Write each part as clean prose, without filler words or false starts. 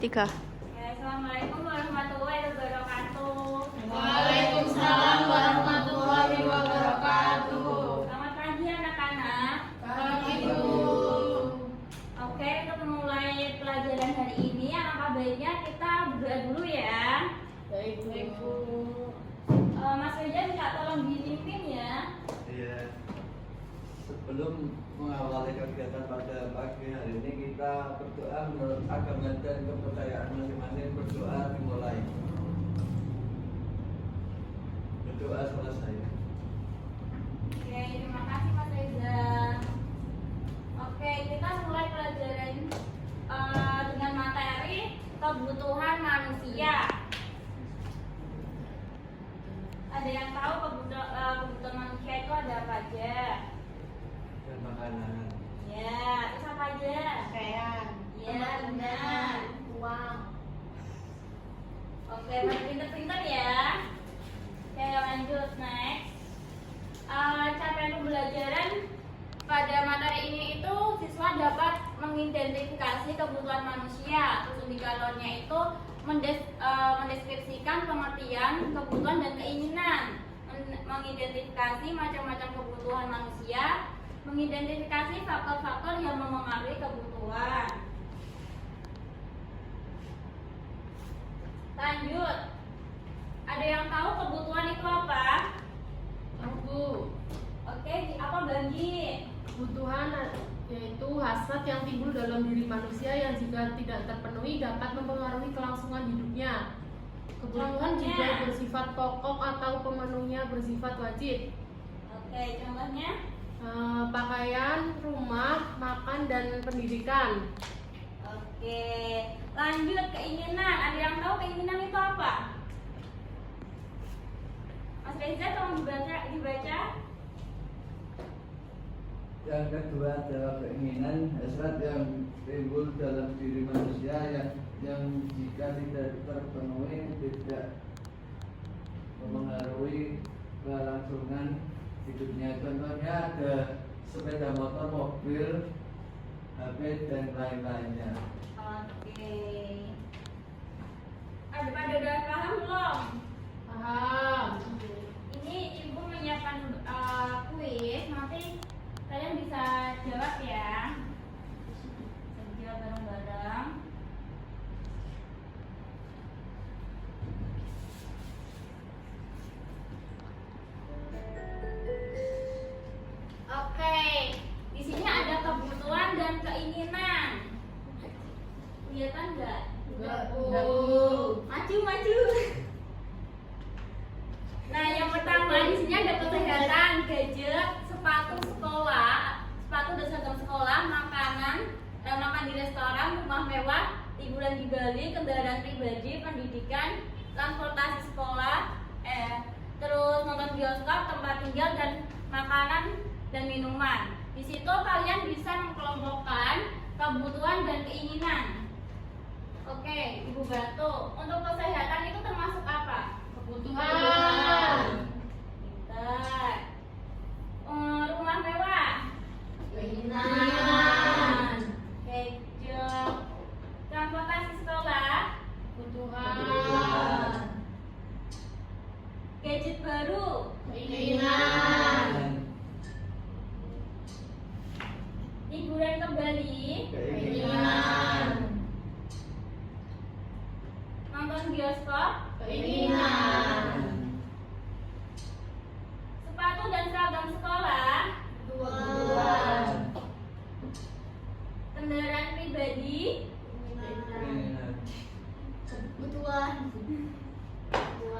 Tiga. Ya, Assalamualaikum warahmatullahi wabarakatuh. Waalaikumsalam warahmatullahi wabarakatuh. Selamat pagi anak-anak. Pagi Bu. Oke, untuk memulai pelajaran hari ini, alangkah baiknya kita berdoa dulu ya. Baik Bu. Mas Reza minta tolong dipimpin ya. Iya. Sebelum mengawali kegiatan pada pagi hari ini, kita berdoa menurut agama dan kepercayaan masing-masing. Berdoa dimulai. Berdoa selesai. Oke, terima kasih Mas Reza. Oke, kita mulai pelajaran dengan materi kebutuhan manusia. Ada yang tahu kebutuhan manusia itu ada apa aja? Dan makanan. Ya, terus apa aja? Pakaian. Ya, benar. Uang. Oke, masih pinter-pinter ya. Oke, lanjut next. Capaian pembelajaran pada materi ini itu siswa dapat mengidentifikasi kebutuhan manusia. Terus indikatornya itu mendeskripsikan pengertian, kebutuhan dan keinginan, mengidentifikasi macam-macam kebutuhan manusia, mengidentifikasi faktor-faktor yang mempengaruhi kebutuhan. Lanjut. Ada yang tahu kebutuhan itu apa? Tahu Bu. Oke, apa bagi? Kebutuhan yaitu hasrat yang timbul dalam diri manusia yang jika tidak terpenuhi dapat mempengaruhi kelangsungan hidupnya. Kebutuhan juga Contohnya? bersifat pokok atau pemenuhnya bersifat wajib. Oke, contohnya? Pakaian, rumah, makan, dan pendidikan. Oke, lanjut keinginan. Ada yang tahu keinginan itu apa? Mas Reza tolong dibaca. Yang kedua adalah keinginan, hasrat yang timbul dalam diri manusia yang jika tidak terpenuhi tidak mempengaruhi kelangsungan hidupnya. Contohnya ada sepeda motor, mobil, HP dan lain-lainnya. Oke. Pada udah paham belum? Paham. Ini ibu menyiapkan kuis. Nanti kalian bisa jawab ya. Kerja bareng-bareng. Oke, di sini ada kebutuhan dan keinginan. Kelihatan nggak? Enggak Bu. Maju. Nah, yang pertama di sini ada kesehatan, gadget, sepatu sekolah, sepatu dan seragam sekolah, makanan, makan di restoran, rumah mewah, liburan di Bali, kendaraan pribadi, pendidikan, transportasi sekolah, terus nonton bioskop, tempat tinggal dan makanan dan minuman. Di situ kalian bisa mengkelompokkan kebutuhan dan keinginan. Oke, Ibu bantu. Untuk kesehatan itu termasuk apa? Kebutuhan. Pintar. Rumah mewah. Keinginan. Gadget. Transportasi sekolah. Kebutuhan. Gadget baru. Keinginan. Liburan ke Bali. Keinginan. Nonton bioskop. Keinginan. Sepatu dan seragam sekolah. Kebutuhan. Kendaraan pribadi. Keinginan. Kebutuhan.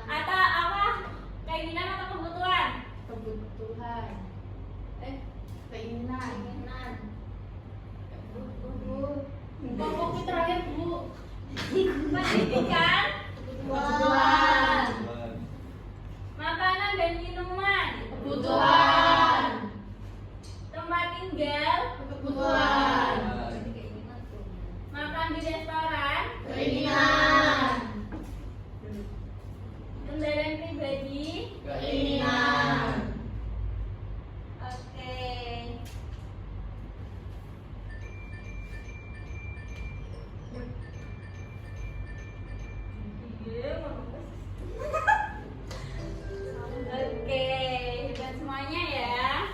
Atau apa? Keinginan atau kebutuhan? Kebutuhan. Keinginan. Pokoknya terakhir Bu. Pendidikan. Kebutuhan. Makanan dan minuman. Kebutuhan. Tempat tinggal. Kebutuhan. Makan di restoran. Keinginan. Kendaraan pribadi. Keinginan. Oke. Oke, dan semuanya ya.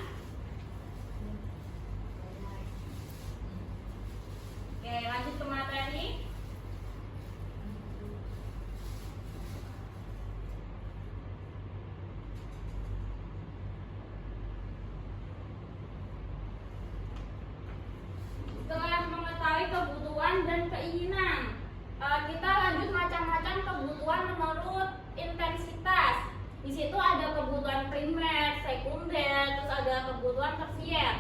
Oke, lanjut ke materi. Setelah mengetahui kebutuhan dan keinginan, kita lanjut macam-macam kebutuhan menurut intensitas. Di situ ada kebutuhan primer, sekunder, terus ada kebutuhan tersier.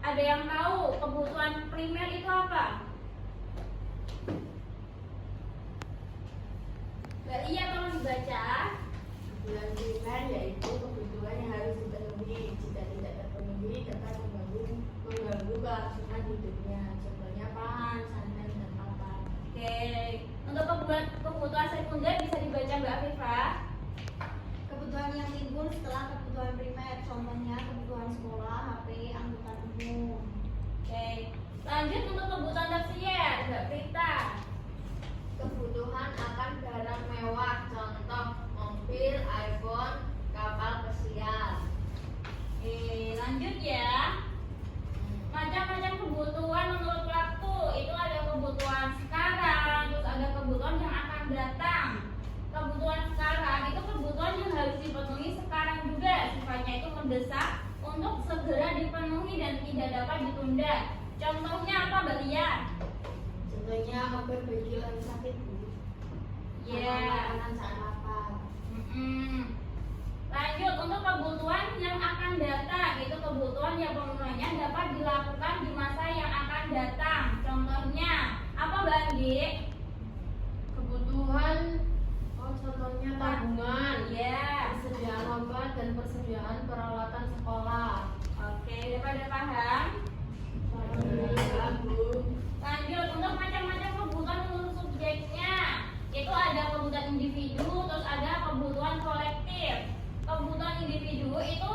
Ada yang tahu kebutuhan primer itu apa? Gak lihat, tolong dibaca. Kebutuhan primer yaitu kebutuhan yang harus dipenuhi. Jika tidak terpenuhi dapat mengganggu kelangsungan hidupnya. Contohnya pangan, santan, dan papan. Oke, untuk kebutuhan sekunder bisa dibaca Mbak Afifah. Kebutuhan yang timbul setelah kebutuhan primer, contohnya kebutuhan sekolah, HP, angkutan umum. Oke, lanjut untuk kebutuhan tersier Mbak Prita. Kebutuhan akan barang mewah, contoh mobil, iPhone, kapal pesiar. Oke, lanjut ya. Macam-macam kebutuhan menurut waktu itu ada kebutuhan sekarang, terus ada kebutuhan yang akan datang. Kebutuhan sekarang itu kebutuhan yang harus dipenuhi sekarang juga, sifatnya itu mendesak untuk segera dipenuhi dan tidak dapat ditunda. Contohnya apa, Mbak Lia? Contohnya obat bagi orang sakit, Bu. Iya. Makanan saat lapar. Lanjut untuk kebutuhan yang akan datang, itu kebutuhan yang pemenuhannya dapat dilakukan di masa yang akan datang. Contohnya apa, Mbak Andi? Kebutuhan, contohnya tabungan, Iya. persediaan obat dan persediaan peralatan sekolah. Oke, udah pada paham? Alhamdulillah, Bu. Lanjut untuk macam-macam kebutuhan menurut subjeknya. Itu ada kebutuhan individu, terus ada kebutuhan kolektif. Kebutuhan individu itu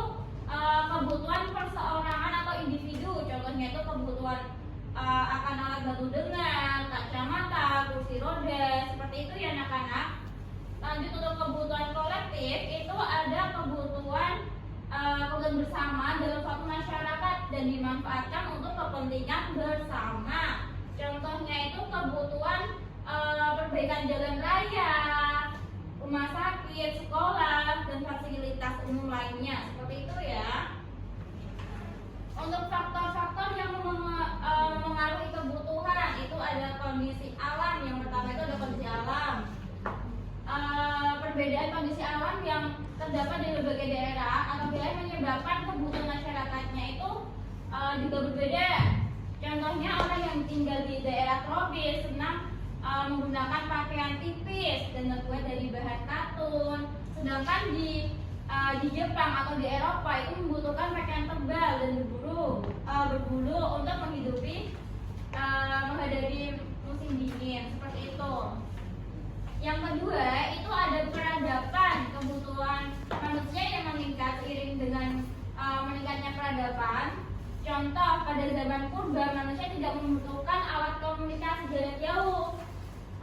kebutuhan perseorangan atau individu. Contohnya itu kebutuhan akan alat bantu dengar, kacamata, kursi roda, seperti itu ya anak-anak. Lanjut untuk kebutuhan kolektif itu ada kebutuhan bersama dalam suatu masyarakat dan dimanfaatkan untuk kepentingan bersama. Contohnya itu kebutuhan perbaikan jalan raya, rumah sakit, sekolah, dan fasilitas umum lainnya. Seperti itu ya. Untuk faktor-faktor yang mengaruhi kebutuhan itu ada kondisi alam. Yang pertama itu ada kondisi alam. Perbedaan kondisi alam yang terdapat di berbagai daerah atau wilayah menyebabkan kebutuhan masyarakatnya itu juga berbeda. Contohnya orang yang tinggal di daerah tropis senang menggunakan pakaian tipis dan terbuat dari bahan katun. Sedangkan di Jepang atau di Eropa itu membutuhkan pakaian tebal dan berbulu untuk menghadapi musim dingin. Seperti itu. Yang kedua itu ada peradaban, kebutuhan manusia yang meningkat seiring dengan meningkatnya peradaban. Contoh, pada zaman purba manusia tidak membutuhkan alat komunikasi jarak jauh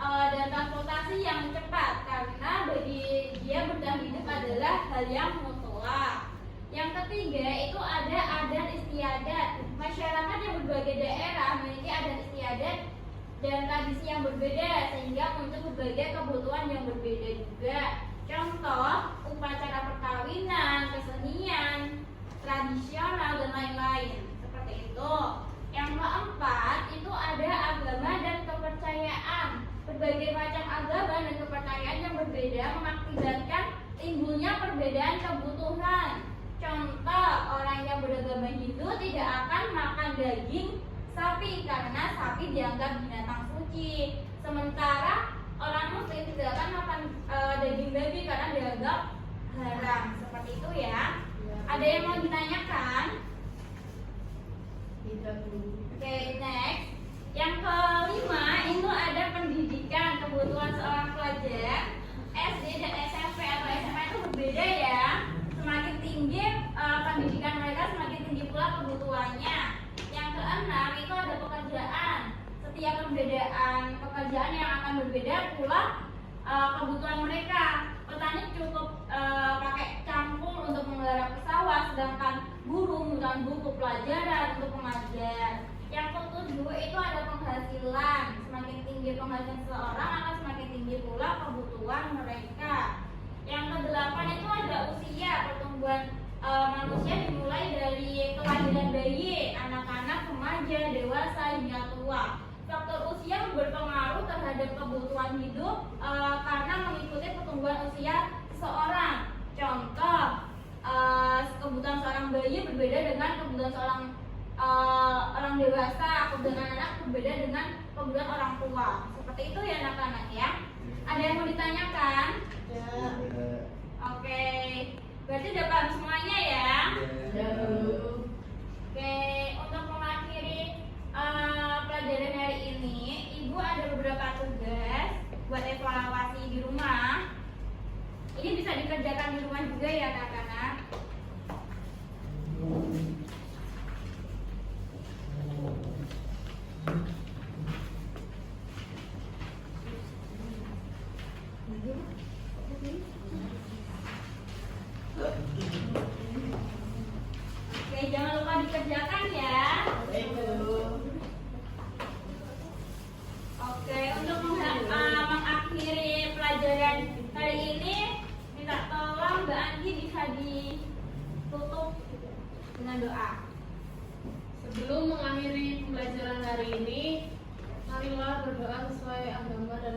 dan transportasi yang cepat karena bagi dia bertahan hidup adalah hal yang mutlak. Yang ketiga itu ada adat istiadat. Masyarakat yang berbagai daerah memiliki adat istiadat dan tradisi yang berbeda sehingga muncul berbagai kebutuhan yang berbeda juga. Contoh, upacara perkawinan, kesenian, tradisional dan lain-lain. Seperti itu. Yang keempat itu ada agama dan kepercayaan. Berbagai macam agama dan kepercayaan yang berbeda mengakibatkan timbulnya perbedaan kebutuhan. Contoh, orang yang beragama Hindu tidak akan makan daging sapi karena sapi dianggap binatang suci. Sementara orang Muslim tidak akan makan daging babi karena dianggap haram. Seperti itu ya. Ada yang mau ditanyakan? Tidak, Bu. Oke, next. Yang kelima itu ada pendidikan. Kebutuhan seorang pelajar SD dan SMP atau SMA itu berbeda ya. Semakin tinggi pendidikan mereka, semakin tinggi pula kebutuhannya. Yang keenam itu ada pekerjaan. Setiap perbedaan pekerjaan yang akan berbeda pula kebutuhan mereka. Petani cukup pakai cangkul untuk menggarap pesawat, sedangkan guru membutuhkan buku pelajaran untuk mengajar. Yang ketujuh itu ada penghasilan. Semakin tinggi penghasilan seseorang akan semakin tinggi pula kebutuhan mereka. Yang kedelapan itu ada usia. Pertumbuhan manusia dimulai dari kelahiran bayi, anak-anak, remaja, dewasa hingga tua. Faktor usia berpengaruh terhadap kebutuhan hidup karena mengikuti pertumbuhan usia seseorang. Contoh, kebutuhan seorang bayi berbeda dengan kebutuhan seorang orang dewasa, kebutuhan anak berbeda dengan kebutuhan orang tua. Seperti itu ya anak-anak ya. Ada yang mau ditanyakan? Ya. Oke, berarti udah paham semuanya ya. Ya. Oke, untuk mengakhiri pelajaran hari ini, Ibu ada beberapa tugas buat evaluasi di rumah. Ini bisa dikerjakan di rumah juga ya anak-anak. Oke, jangan lupa dikerjakan ya. Oke, untuk mengakhiri pelajaran hari ini, minta tolong Mbak Anggi bisa ditutup dengan doa. Sebelum mengakhiri pembelajaran hari ini, marilah berdoa sesuai agama dan